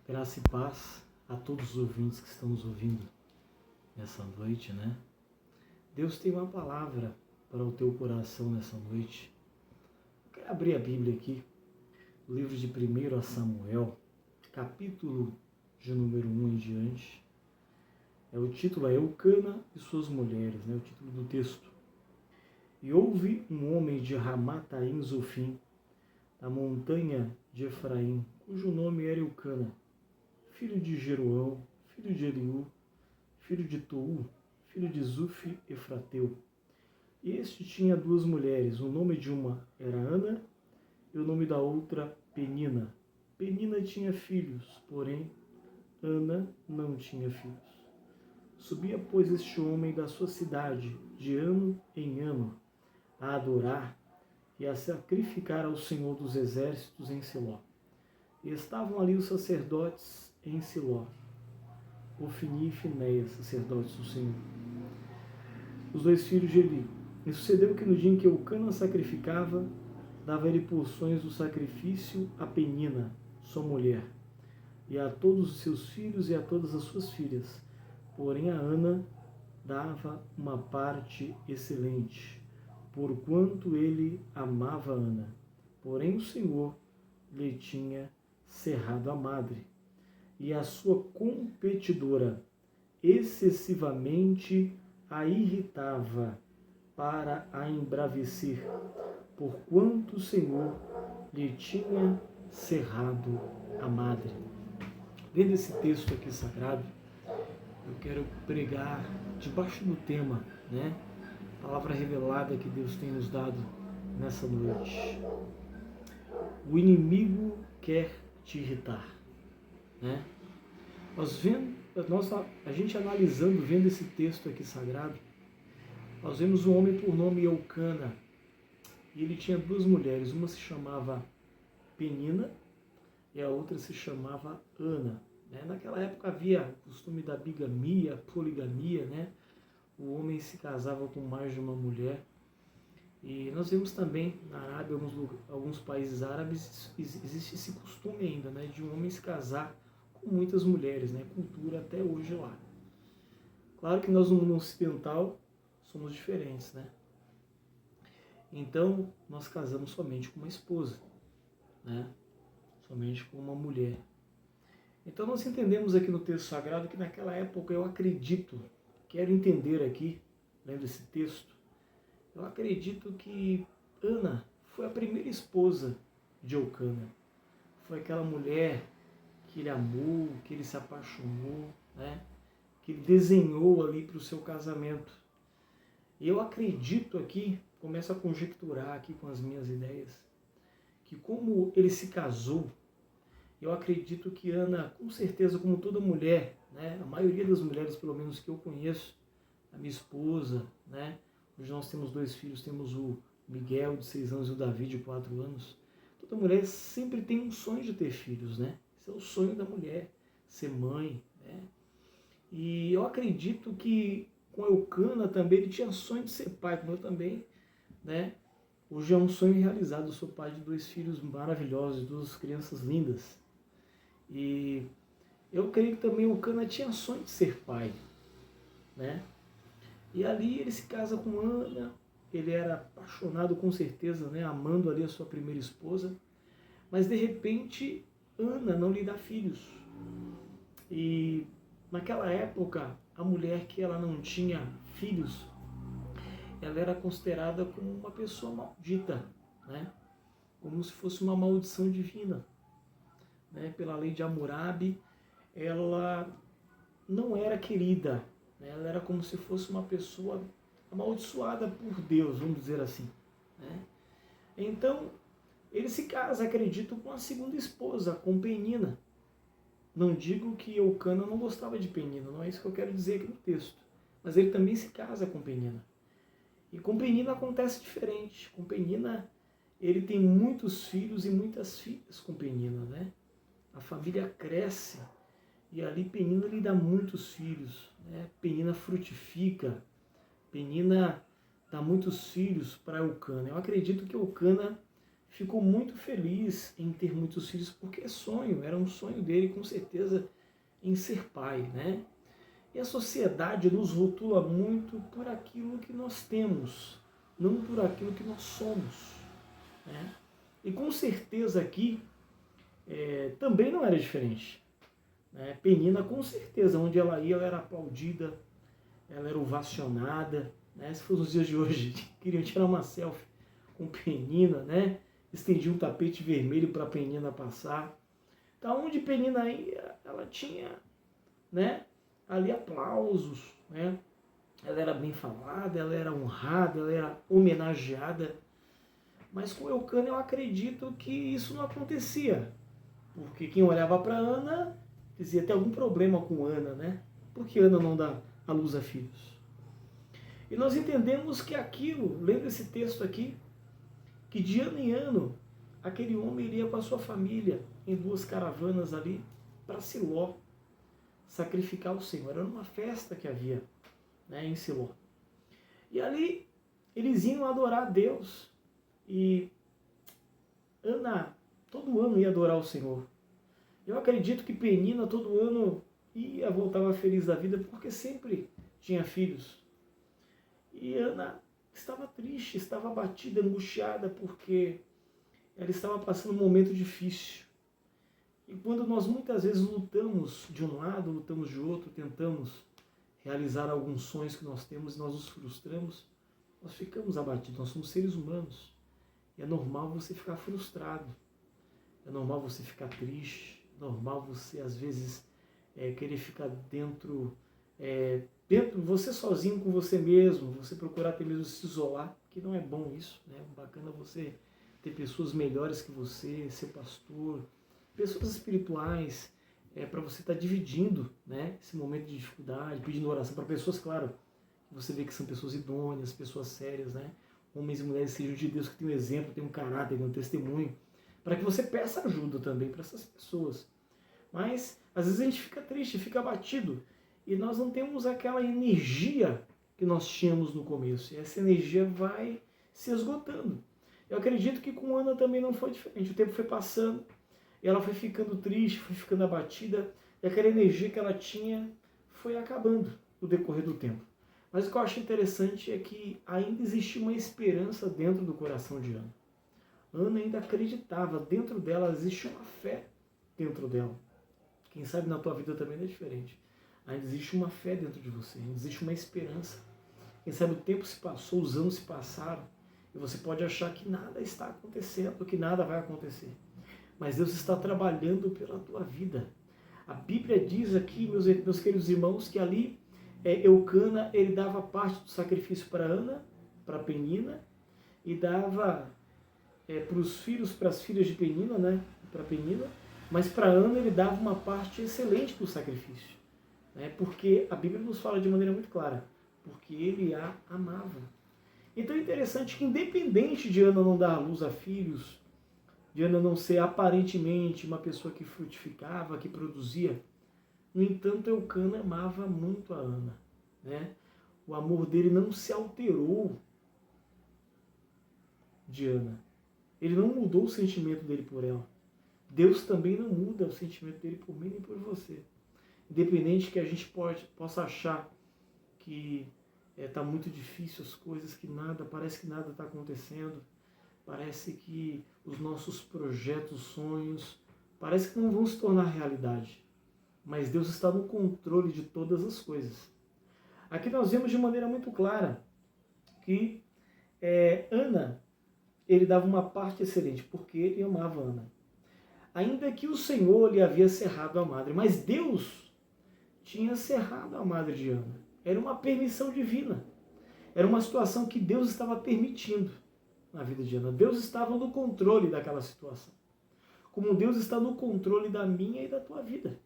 Graça e paz a todos os ouvintes que estão nos ouvindo nessa noite, né? Deus tem uma palavra para o teu coração nessa noite. Eu quero abrir a Bíblia aqui, o livro de 1 Samuel, capítulo de número 1 em diante. O título é Eucana e suas mulheres, né? O título do texto. E houve um homem de Ramataim Zofim, da montanha de Efraim, cujo nome era Eucana, filho de Jeroão, filho de Eliú, filho de Tou, filho de Zuf Efrateu. E este tinha duas mulheres, o nome de uma era Ana e o nome da outra Penina. Penina tinha filhos, porém Ana não tinha filhos. Subia, pois, este homem da sua cidade, de ano em ano, a adorar e a sacrificar ao Senhor dos Exércitos em Siló. E estavam ali os sacerdotes em Siló, Ofni e Finéias, sacerdotes do Senhor, os dois filhos de Eli. E sucedeu que no dia em que Eucana sacrificava, dava ele porções do sacrifício a Penina, sua mulher, e a todos os seus filhos e a todas as suas filhas. Porém a Ana dava uma parte excelente, porquanto ele amava Ana. Porém o Senhor lhe tinha cerrado a madre, e a sua competidora excessivamente a irritava para a embravecer, porquanto o Senhor lhe tinha cerrado a madre. Vendo esse texto aqui sagrado, eu quero pregar debaixo do tema, né? Palavra revelada que Deus tem nos dado nessa noite. O inimigo quer te irritar, né? A gente analisando, vendo esse texto aqui sagrado, nós vemos um homem por nome Eucana, e ele tinha duas mulheres, uma se chamava Penina e a outra se chamava Ana. Naquela época havia o costume da bigamia, poligamia, né? O homem se casava com mais de uma mulher. E nós vemos também na Arábia, alguns países árabes, existe esse costume ainda, né? De um homem se casar com muitas mulheres, né? Cultura até hoje lá. Claro que nós no mundo ocidental somos diferentes, né? Então, nós casamos somente com uma esposa, né? Somente com uma mulher. Então, nós entendemos aqui no texto sagrado que naquela época, eu acredito, quero entender aqui, lendo esse texto, eu acredito que Ana foi a primeira esposa de Eucana. Foi aquela mulher que ele amou, que ele se apaixonou, né? Que ele desenhou ali para o seu casamento. E eu acredito aqui, começo a conjecturar aqui com as minhas ideias, que como ele se casou, eu acredito que Ana, com certeza, como toda mulher, né, a maioria das mulheres, pelo menos que eu conheço, a minha esposa, né, hoje nós temos dois filhos, temos o Miguel, de 6 anos, e o Davi, de 4 anos. Toda mulher sempre tem um sonho de ter filhos, né? Esse é o sonho da mulher, ser mãe, né? E eu acredito que com Eucana também ele tinha sonho de ser pai, como eu também, né? Hoje é um sonho realizado, eu sou pai de 2 filhos maravilhosos, 2 crianças lindas. E eu creio que também Eucana tinha sonho de ser pai, né? E ali ele se casa com Ana, ele era apaixonado com certeza, né? Amando ali a sua primeira esposa, mas de repente Ana não lhe dá filhos. E naquela época, a mulher que ela não tinha filhos, ela era considerada como uma pessoa maldita, né? Como se fosse uma maldição divina. Né? Pela lei de Hammurabi, ela não era querida, né? Ela era como se fosse uma pessoa amaldiçoada por Deus, vamos dizer assim. Né? Então, ele se casa, acredito, com a segunda esposa, com Penina. Não digo que Eucana não gostava de Penina, não é isso que eu quero dizer aqui no texto. Mas ele também se casa com Penina. E com Penina acontece diferente. Com Penina, ele tem muitos filhos e muitas filhas com Penina, né? A família cresce e ali Penina lhe dá muitos filhos, né? Penina frutifica, Penina dá muitos filhos para Eucana. Eu acredito que Eucana ficou muito feliz em ter muitos filhos, porque é sonho, era um sonho dele, com certeza, em ser pai, né? E a sociedade nos rotula muito por aquilo que nós temos, não por aquilo que nós somos, né? E com certeza aqui também não era diferente, né? Penina, com certeza, onde ela ia, ela era aplaudida, ela era ovacionada, né? Se fosse nos dias de hoje, queriam tirar uma selfie com Penina, né? Estendia um tapete vermelho para a Penina passar. Então, onde Penina ia, ela tinha, né, ali aplausos, né? Ela era bem falada, ela era honrada, ela era homenageada. Mas com Eucana eu acredito que isso não acontecia. Porque quem olhava para Ana dizia: tem algum problema com Ana, né? Por que Ana não dá à luz a filhos? E nós entendemos que aquilo, lendo esse texto aqui, que de ano em ano aquele homem iria com a sua família em 2 caravanas ali para Siló sacrificar o Senhor. Era uma festa que havia, né, em Siló. E ali eles iam adorar a Deus. E Ana todo ano ia adorar o Senhor. Eu acredito que Penina todo ano voltava feliz da vida, porque sempre tinha filhos. E Ana estava triste, estava abatida, angustiada, porque ela estava passando um momento difícil. E quando nós muitas vezes lutamos de um lado, lutamos de outro, tentamos realizar alguns sonhos que nós temos e nós nos frustramos, nós ficamos abatidos, nós somos seres humanos. E é normal você ficar frustrado, é normal você ficar triste, é normal você às vezes querer ficar dentro, você sozinho com você mesmo, você procurar até mesmo se isolar, que não é bom isso, né? Bacana você ter pessoas melhores que você, ser pastor, pessoas espirituais, para você estar dividindo, né, esse momento de dificuldade, pedindo oração para pessoas, claro, que você vê que são pessoas idôneas, pessoas sérias, né? Homens e mulheres sejam de Deus, que tem um exemplo, tem um caráter, tem um testemunho, para que você peça ajuda também para essas pessoas. Mas às vezes a gente fica triste, fica abatido, e nós não temos aquela energia que nós tínhamos no começo, e essa energia vai se esgotando. Eu acredito que com Ana também não foi diferente. O tempo foi passando, e ela foi ficando triste, foi ficando abatida, e aquela energia que ela tinha foi acabando no decorrer do tempo. Mas o que eu acho interessante é que ainda existia uma esperança dentro do coração de Ana. Ana ainda acreditava, dentro dela existia uma fé dentro dela. Quem sabe na tua vida também não é diferente. Ainda existe uma fé dentro de você, ainda existe uma esperança. Quem sabe o tempo se passou, os anos se passaram, e você pode achar que nada está acontecendo, que nada vai acontecer. Mas Deus está trabalhando pela tua vida. A Bíblia diz aqui, meus queridos irmãos, que ali Eucana, ele dava parte do sacrifício para Ana, para Penina, e dava para os filhos, para as filhas de Penina, né, para Penina, mas para Ana ele dava uma parte excelente do sacrifício, né, porque a Bíblia nos fala de maneira muito clara, porque ele a amava. Então é interessante que, independente de Ana não dar à luz a filhos, de Ana não ser aparentemente uma pessoa que frutificava, que produzia, no entanto, Eucana amava muito a Ana, né? O amor dele não se alterou de Ana. Ele não mudou o sentimento dele por ela. Deus também não muda o sentimento dele por mim nem por você. Independente que a gente possa achar que está muito difícil as coisas, que parece que nada está acontecendo, parece que os nossos projetos, sonhos, parece que não vão se tornar realidade. Mas Deus está no controle de todas as coisas. Aqui nós vemos de maneira muito clara que Ana, ele dava uma parte excelente, porque ele amava Ana. Ainda que o Senhor lhe havia cerrado a madre, mas Deus tinha cerrado a madre de Ana. Era uma permissão divina. Era uma situação que Deus estava permitindo na vida de Ana. Deus estava no controle daquela situação. Como Deus está no controle da minha e da tua vida.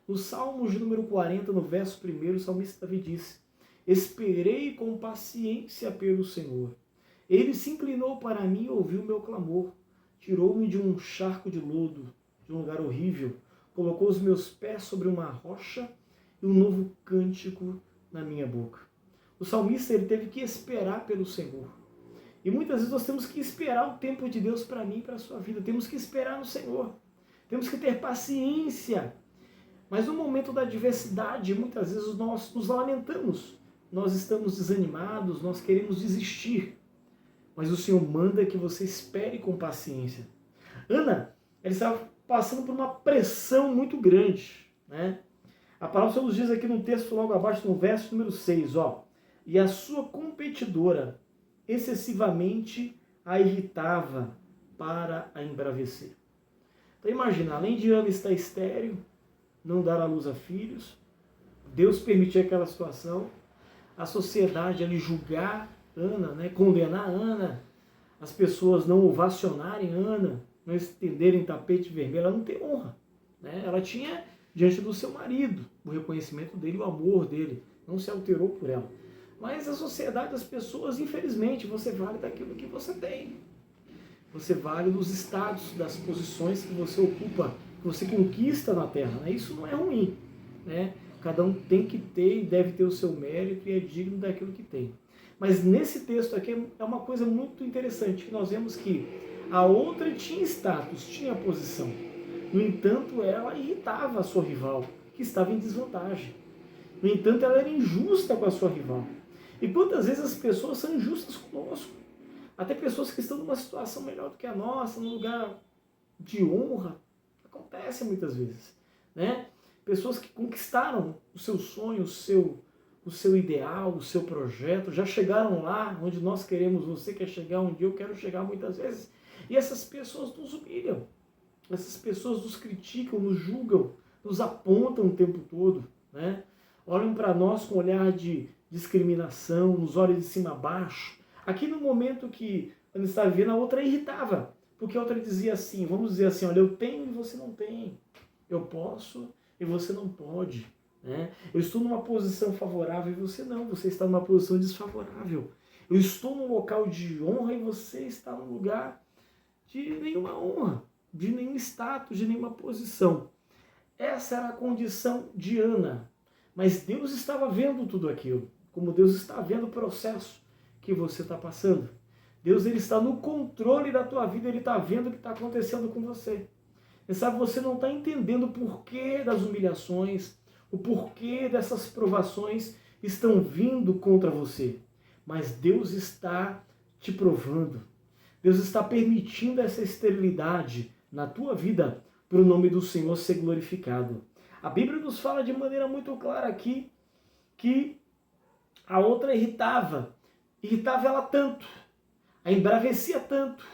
No Salmos de número 40, no verso 1, o salmista Davi disse: esperei com paciência pelo Senhor. Ele se inclinou para mim e ouviu o meu clamor. Tirou-me de um charco de lodo, de um lugar horrível. Colocou os meus pés sobre uma rocha e um novo cântico na minha boca. O salmista ele teve que esperar pelo Senhor. E muitas vezes nós temos que esperar o tempo de Deus para mim e para a sua vida. Temos que esperar no Senhor. Temos que ter paciência. Mas no momento da adversidade, muitas vezes nós nos lamentamos. Nós estamos desanimados, nós queremos desistir. Mas o Senhor manda que você espere com paciência. Ana, ela estava passando por uma pressão muito grande, né? A palavra nos diz aqui no texto logo abaixo, no verso número 6, ó. E a sua competidora excessivamente a irritava para a embravecer. Então imagina, além de Ana estar estéril, não dar à luz a filhos, Deus permitir aquela situação, a sociedade ali julgar Ana, né, condenar Ana, as pessoas não ovacionarem Ana, não estenderem tapete vermelho, ela não tem honra. Né? Ela tinha diante do seu marido o reconhecimento dele, o amor dele, não se alterou por ela. Mas a sociedade, as pessoas, infelizmente, você vale daquilo que você tem. Você vale dos status, das posições que você ocupa, que você conquista na Terra. Né? Isso não é ruim. Né? Cada um tem que ter e deve ter o seu mérito e é digno daquilo que tem. Mas nesse texto aqui é uma coisa muito interessante, que nós vemos que a outra tinha status, tinha posição. No entanto, ela irritava a sua rival, que estava em desvantagem. No entanto, ela era injusta com a sua rival. E quantas vezes as pessoas são injustas conosco? Até pessoas que estão numa situação melhor do que a nossa, num lugar de honra. Acontece muitas vezes. Né? Pessoas que conquistaram o seu sonho, o seu ideal, o seu projeto, já chegaram lá onde nós queremos, você quer chegar, onde eu quero chegar muitas vezes. E essas pessoas nos humilham. Essas pessoas nos criticam, nos julgam, nos apontam o tempo todo. Né? Olham para nós com um olhar de discriminação, nos olham de cima a baixo. Aqui no momento que Ana estava vivendo, a outra irritava, porque a outra dizia assim, vamos dizer assim, olha, eu tenho e você não tem, eu posso e você não pode, né? Eu estou numa posição favorável e você não, você está numa posição desfavorável. Eu estou num local de honra e você está num lugar de nenhuma honra, de nenhum status, de nenhuma posição. Essa era a condição de Ana, mas Deus estava vendo tudo aquilo, como Deus está vendo o processo que você está passando. Deus, ele está no controle da tua vida, ele está vendo o que está acontecendo com você. E sabe, você não está entendendo o porquê das humilhações, o porquê dessas provações estão vindo contra você. Mas Deus está te provando. Deus está permitindo essa esterilidade na tua vida para o nome do Senhor ser glorificado. A Bíblia nos fala de maneira muito clara aqui que a outra irritava ela tanto, a embravecia tanto,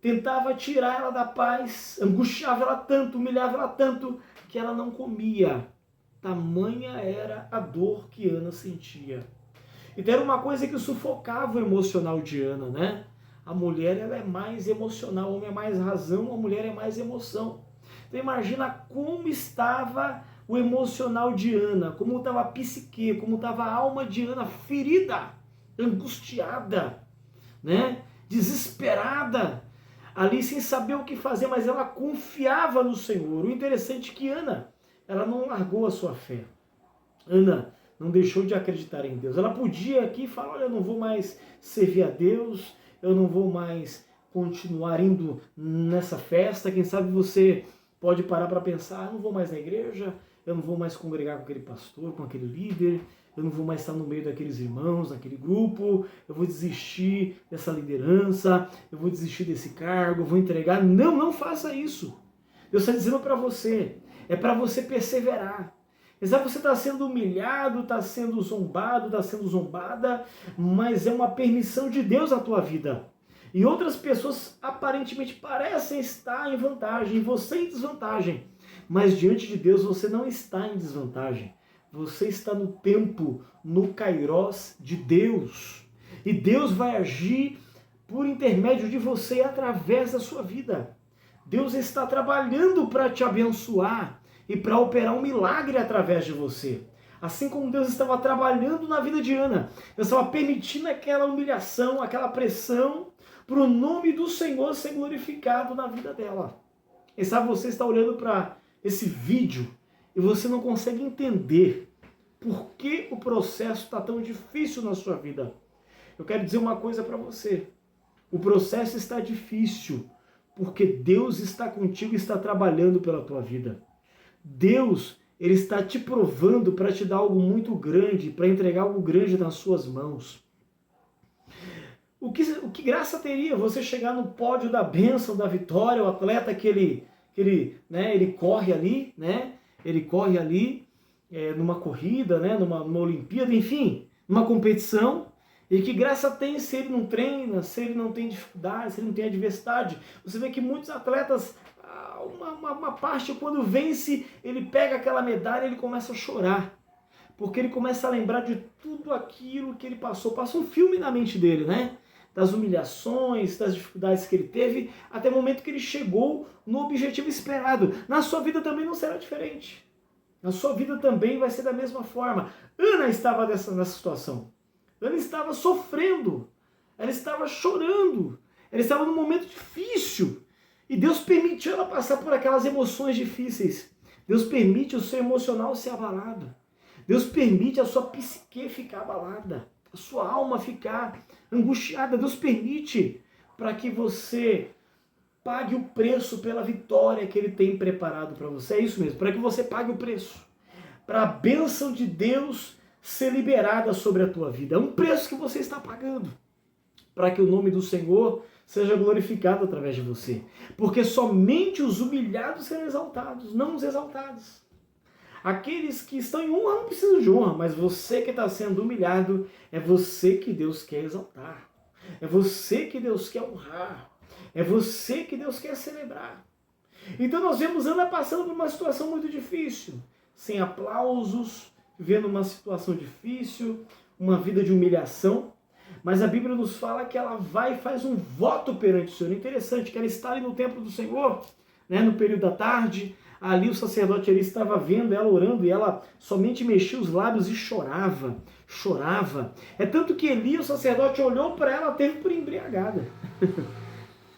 tentava tirar ela da paz, angustiava ela tanto, humilhava ela tanto, que ela não comia. Tamanha era a dor que Ana sentia. Então era uma coisa que sufocava o emocional de Ana, né? A mulher, ela é mais emocional, o homem é mais razão, a mulher é mais emoção. Então imagina como estava o emocional de Ana, como estava a psique, como estava a alma de Ana ferida, angustiada, né? Desesperada, ali sem saber o que fazer, mas ela confiava no Senhor. O interessante é que Ana, ela não largou a sua fé. Ana não deixou de acreditar em Deus. Ela podia aqui falar, olha, eu não vou mais servir a Deus, eu não vou mais continuar indo nessa festa. Quem sabe você pode parar para pensar, eu não vou mais na igreja, eu não vou mais congregar com aquele pastor, com aquele líder, eu não vou mais estar no meio daqueles irmãos, daquele grupo, eu vou desistir dessa liderança, eu vou desistir desse cargo, eu vou entregar. Não, não faça isso. Deus está dizendo para você, é para você perseverar. Exato, você está sendo humilhado, está sendo zombado, está sendo zombada, mas é uma permissão de Deus na tua vida. E outras pessoas aparentemente parecem estar em vantagem, e você em desvantagem. Mas diante de Deus você não está em desvantagem. Você está no tempo, no kairós de Deus. E Deus vai agir por intermédio de você e através da sua vida. Deus está trabalhando para te abençoar e para operar um milagre através de você. Assim como Deus estava trabalhando na vida de Ana, Deus estava permitindo aquela humilhação, aquela pressão, para o nome do Senhor ser glorificado na vida dela. E sabe, você está olhando para esse vídeo e você não consegue entender por que o processo está tão difícil na sua vida. Eu quero dizer uma coisa para você. O processo está difícil, porque Deus está contigo e está trabalhando pela tua vida. Deus, Ele está te provando para te dar algo muito grande, para entregar algo grande nas suas mãos. O que graça teria você chegar no pódio da bênção, da vitória, o atleta que ele corre ali, né? Ele corre ali numa corrida, né? numa Olimpíada, enfim, numa competição. E que graça tem se ele não treina, se ele não tem dificuldade, se ele não tem adversidade. Você vê que muitos atletas, uma parte, quando vence, ele pega aquela medalha e ele começa a chorar. Porque ele começa a lembrar de tudo aquilo que ele passou. Passa um filme na mente dele, né? Das humilhações, das dificuldades que ele teve, até o momento que ele chegou no objetivo esperado. Na sua vida também não será diferente. Na sua vida também vai ser da mesma forma. Ana estava nessa situação. Ana estava sofrendo. Ela estava chorando. Ela estava num momento difícil. E Deus permitiu ela passar por aquelas emoções difíceis. Deus permite o seu emocional ser abalado. Deus permite a sua psique ficar abalada. A sua alma ficar angustiada. Deus permite para que você pague o preço pela vitória que Ele tem preparado para você. É isso mesmo, para que você pague o preço. Para a bênção de Deus ser liberada sobre a tua vida. É um preço que você está pagando. Para que o nome do Senhor seja glorificado através de você. Porque somente os humilhados serão exaltados, não os exaltados. Aqueles que estão em honra não precisam de honra, mas você que está sendo humilhado, é você que Deus quer exaltar. É você que Deus quer honrar. É você que Deus quer celebrar. Então nós vemos Ana passando por uma situação muito difícil, sem aplausos, vivendo uma situação difícil, uma vida de humilhação. Mas a Bíblia nos fala que ela vai e faz um voto perante o Senhor. É interessante que ela está ali no templo do Senhor, né, no período da tarde. Ali o sacerdote ali estava vendo ela orando e ela somente mexia os lábios e chorava. É tanto que Eli, o sacerdote, olhou para ela, teve por embriagada.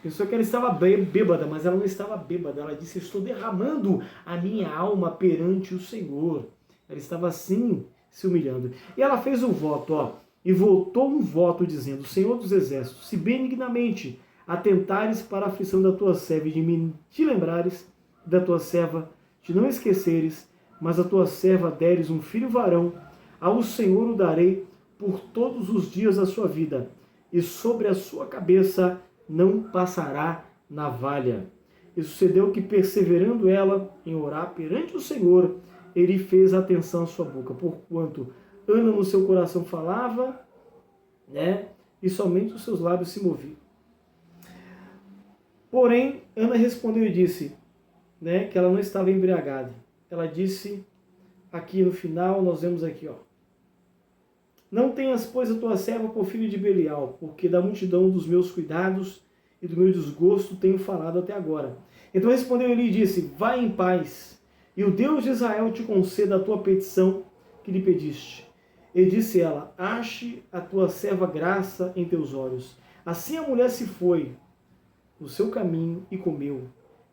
Pensou que ela estava bêbada, mas ela não estava bêbada. Ela disse: estou derramando a minha alma perante o Senhor. Ela estava assim se humilhando. E ela fez um voto, e voltou um voto dizendo: Senhor dos exércitos, se benignamente atentares para a aflição da tua serva e de mim te lembrares da tua serva, te não esqueceres, mas a tua serva deres um filho varão, ao Senhor o darei por todos os dias da sua vida, e sobre a sua cabeça não passará navalha. E sucedeu que, perseverando ela em orar perante o Senhor, ele fez atenção à sua boca, porquanto Ana no seu coração falava, né, e somente os seus lábios se moviam. Porém, Ana respondeu e disse, né, que ela não estava embriagada. Ela disse, aqui no final, nós vemos aqui, não tenhas, pois, a tua serva por filho de Belial, porque da multidão dos meus cuidados e do meu desgosto tenho falado até agora. Então respondeu ele e disse, vai em paz, e o Deus de Israel te conceda a tua petição que lhe pediste. E disse ela, ache a tua serva graça em teus olhos. Assim a mulher se foi no seu caminho e comeu,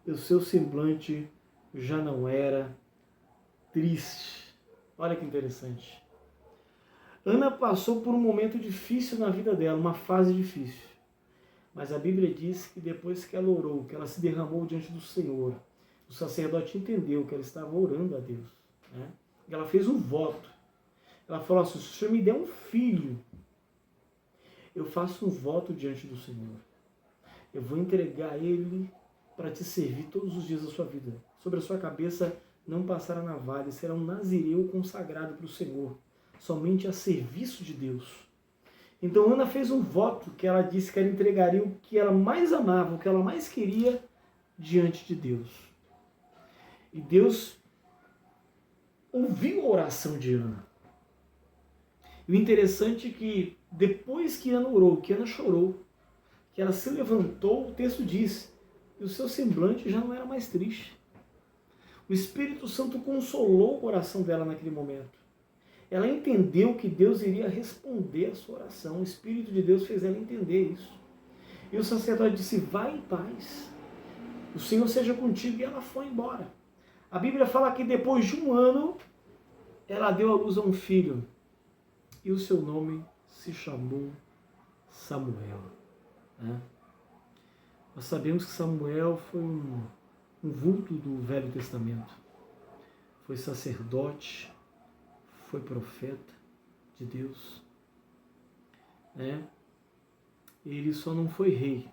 e o seu semblante já não era triste. Olha que interessante. Ana passou por um momento difícil na vida dela, uma fase difícil. Mas a Bíblia diz que depois que ela orou, que ela se derramou diante do Senhor, o sacerdote entendeu que ela estava orando a Deus, né? E ela fez um voto. Ela falou assim, se o Senhor me der um filho, eu faço um voto diante do Senhor. Eu vou entregar ele para te servir todos os dias da sua vida. Sobre a sua cabeça não passará navalha, será um nazireu consagrado para o Senhor, somente a serviço de Deus. Então Ana fez um voto que ela disse que ela entregaria o que ela mais amava, o que ela mais queria diante de Deus. E Deus ouviu a oração de Ana. E o interessante é que depois que Ana orou, que Ana chorou, que ela se levantou, o texto diz que o seu semblante já não era mais triste. O Espírito Santo consolou o coração dela naquele momento. Ela entendeu que Deus iria responder a sua oração. O Espírito de Deus fez ela entender isso. E o sacerdote disse, vai em paz. O Senhor seja contigo. E ela foi embora. A Bíblia fala que depois de um ano, ela deu à luz a um filho. E o seu nome se chamou Samuel. Né? Nós sabemos que Samuel foi um vulto do Velho Testamento. Foi sacerdote, foi profeta de Deus. Né? Ele só não foi rei,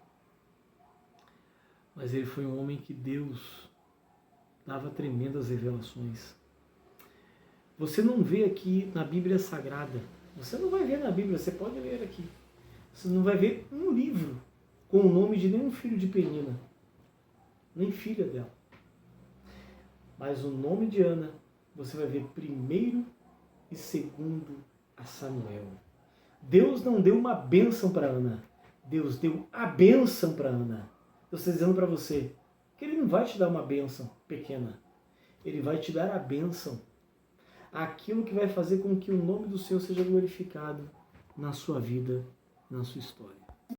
mas ele foi um homem que Deus dava tremendas revelações. Você não vê aqui na Bíblia Sagrada, você não vai ver na Bíblia, você pode ler aqui, você não vai ver um livro com o nome de nenhum filho de Penina, nem filha dela. Mas o nome de Ana, você vai ver primeiro e segundo a Samuel. Deus não deu uma bênção para Ana, Deus deu a bênção para Ana. Deus está dizendo para você que Ele não vai te dar uma bênção pequena, Ele vai te dar a bênção, aquilo que vai fazer com que o nome do Senhor seja glorificado na sua vida, na sua história.